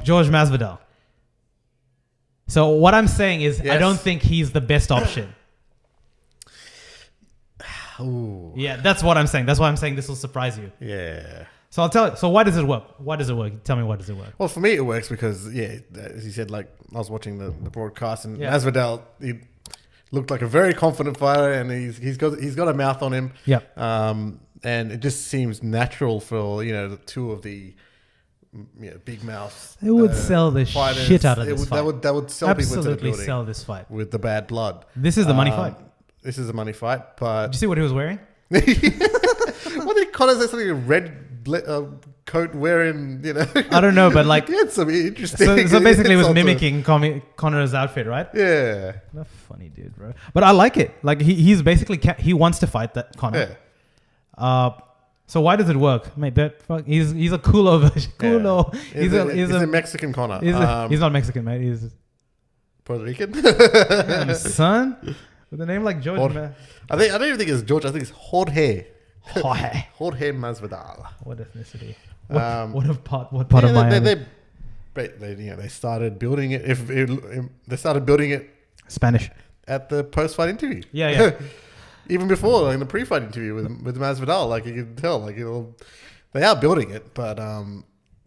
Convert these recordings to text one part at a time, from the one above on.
Jorge Masvidal. So what I'm saying is, I don't think he's the best option. Ooh. Yeah, that's what I'm saying. That's why I'm saying this will surprise you. Yeah. So I'll tell you. So why does it work? Why does it work? Tell me, why does it work? Well, for me, it works because, as you said, like I was watching the broadcast, and Masvidal, he looked like a very confident fighter, and he's got a mouth on him. Yeah. And it just seems natural for the two of the big mouths. It would sell the fighters. shit out of this fight. That would sell people into the building. Absolutely sell this fight with the bad blood. This is the money fight. This is a money fight, but Did you see what he was wearing? What did Conor say? Something a red coat wearing? I don't know, but like it's some interesting. So basically, it was mimicking Conor's outfit, right? Yeah. That's funny, dude, bro. But I like it. Like he's basically he wants to fight that Conor. Yeah. So why does it work, mate? He's a culo version. Culo. Yeah. He's a Mexican Conor. He's not Mexican, mate. He's Puerto Rican. Damn, son. With a name like George, man. I don't even think it's George. I think it's Jorge. Jorge Masvidal. What ethnicity? What part of Miami? They started building it. They started building it Spanish at the post-fight interview. Yeah. Even before, like in the pre-fight interview with Masvidal, like you can tell, like they are building it, but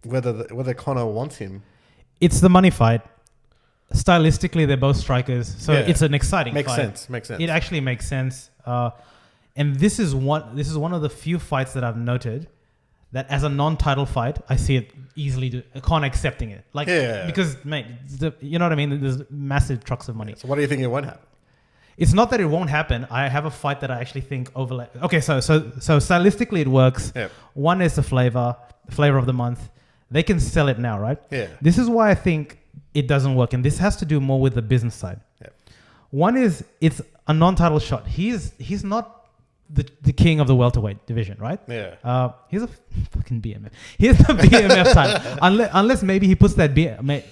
whether Conor wants him, it's the money fight. Stylistically, they're both strikers, so it's an exciting fight. Makes sense. It actually makes sense. And this is one of the few fights that I've noted that as a non-title fight, I see it easily Conor accepting it. Because mate, you know what I mean? There's massive trucks of money. So what do you think it won't happen? It's not that it won't happen. I have a fight that I actually think overlap. Okay, so stylistically it works. Yep. One is the flavor of the month. They can sell it now, right? Yeah. This is why I think it doesn't work, and this has to do more with the business side. Yep. One is it's a non-title shot. He's not the king of the welterweight division, right? Yeah. He's a fucking BMF. He's the BMF title. Unless maybe he puts that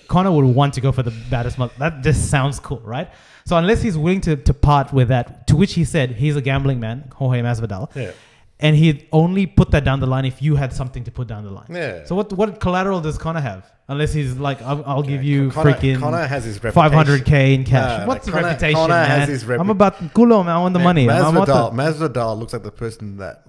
Conor would want to go for the baddest month. That just sounds cool, right? So unless he's willing to part with that, to which he said he's a gambling man, Jorge Masvidal. Yeah. And he'd only put that down the line if you had something to put down the line. Yeah. So what collateral does Conor have? Unless he's like, I'll give you Conor has his reputation. 500K in cash. What's the reputation, Conor man? has his reputation. I'm about culo, man. I want the money. Masvidal looks like the person that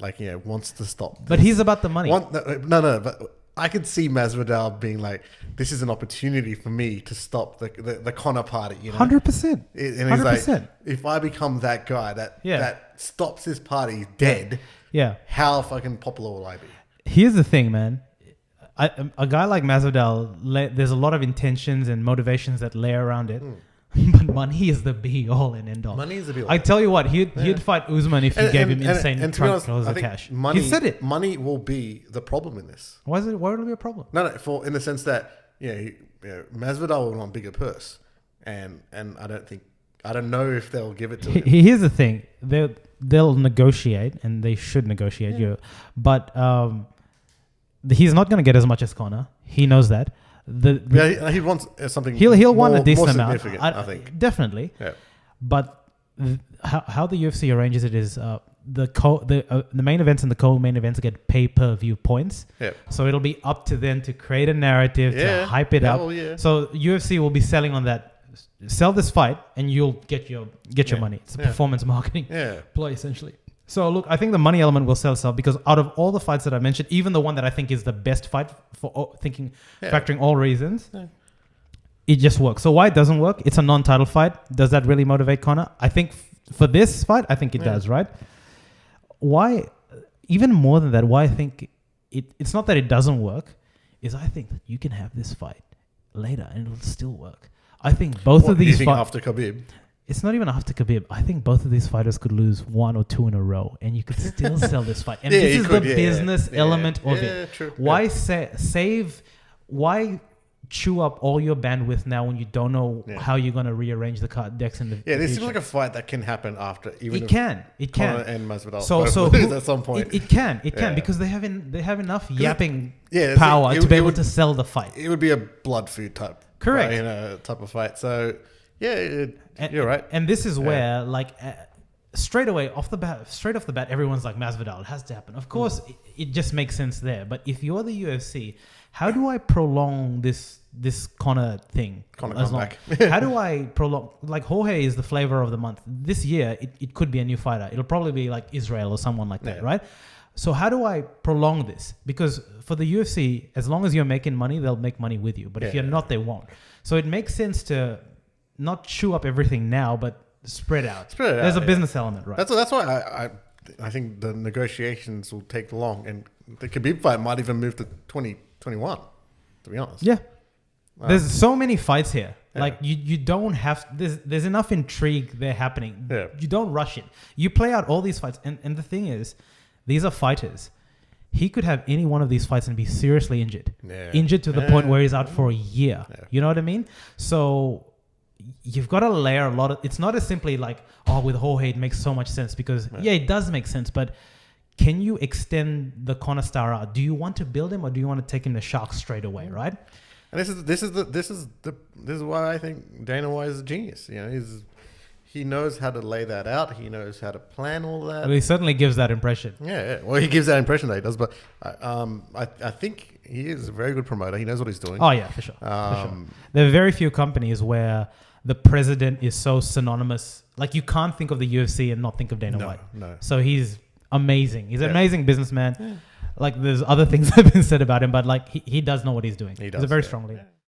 wants to stop. But he's about the money. No. But I could see Masvidal being like, this is an opportunity for me to stop the Conor party. 100%. And he's 100%. like, if I become that guy that stops this party dead. Yeah. How fucking popular will I be? Here's the thing, man. A guy like Masvidal, there's a lot of intentions and motivations that lay around it. But money is the be-all and end-all. Money is the be-all. I tell you what, he'd fight Usman if you gave him insane trunks of cash. Money, he said it. Money will be the problem in this. Why would it be a problem? No, in the sense that Masvidal will want a bigger purse, and I don't know if they'll give it to him. Here's the thing: they'll negotiate, and they should negotiate. But he's not going to get as much as Conor. He knows that. He wants something. He'll want a decent more amount. significant, I think. Definitely. Yeah. But how the UFC arranges it is the main events and the co-main events get pay-per-view points. Yeah. So it'll be up to them to create a narrative, to hype it up. Well, yeah. So UFC will be selling on that. Sell this fight and you'll get your money. It's a performance marketing play essentially. So look, I think the money element will sell itself because out of all the fights that I mentioned, even the one that I think is the best fight for factoring all reasons, it just works. So why it doesn't work? It's a non-title fight. Does that really motivate Conor? I think for this fight, I think it does, right? Why, even more than that, why I think it's not that it doesn't work, is I think that you can have this fight later and it'll still work. I think both of these fights after Khabib. It's not even after Khabib. I think both of these fighters could lose 1 or 2 in a row, and you could still sell this fight. And this is the business element of it. True. Why save? Why chew up all your bandwidth now when you don't know how you're going to rearrange the card decks in the this seems like a fight that can happen after. Even it can. Conor and Masvidal. So at some point it can because they have enough yapping power to be able to sell the fight. It would be a blood food type. Correct. Type of fight. So, you're right. And this is where, straight off the bat, everyone's like, Masvidal, it has to happen. Of course, it just makes sense there. But if you're the UFC, how do I prolong this Conor thing? Conor come back. How do I prolong? Like, Jorge is the flavor of the month. This year, it could be a new fighter. It'll probably be like Israel or someone like that, right? So how do I prolong this? Because for the UFC, as long as you're making money, they'll make money with you. But if you're not, they won't. So it makes sense to not chew up everything now, but spread out. There's a business element, right? That's why I think the negotiations will take long, and the Khabib fight might even move to 2021. To be honest, there's so many fights here. Like you don't have. There's enough intrigue there happening. You don't rush it. You play out all these fights, and the thing is, these are fighters. He could have any one of these fights and be seriously injured. Injured to the point where he's out for a year. You know what I mean? So you've got to layer a lot of. It's not as simply like, with Jorge it makes so much sense, because it does make sense, but can you extend the Conor star out? Do you want to build him, or do you want to take him to Sharks straight away, right? And this is why I think Dana White is a genius. You know, he knows how to lay that out. He knows how to plan all that. Well, he certainly gives that impression. Well, he gives that impression that he does, but I think he is a very good promoter. He knows what he's doing. Oh yeah, for sure. There are very few companies where the president is so synonymous. Like, you can't think of the UFC and not think of Dana White. No. So he's amazing. He's an amazing businessman. Like, there's other things that have been said about him, but like he does know what he's doing. He's a very strong leader.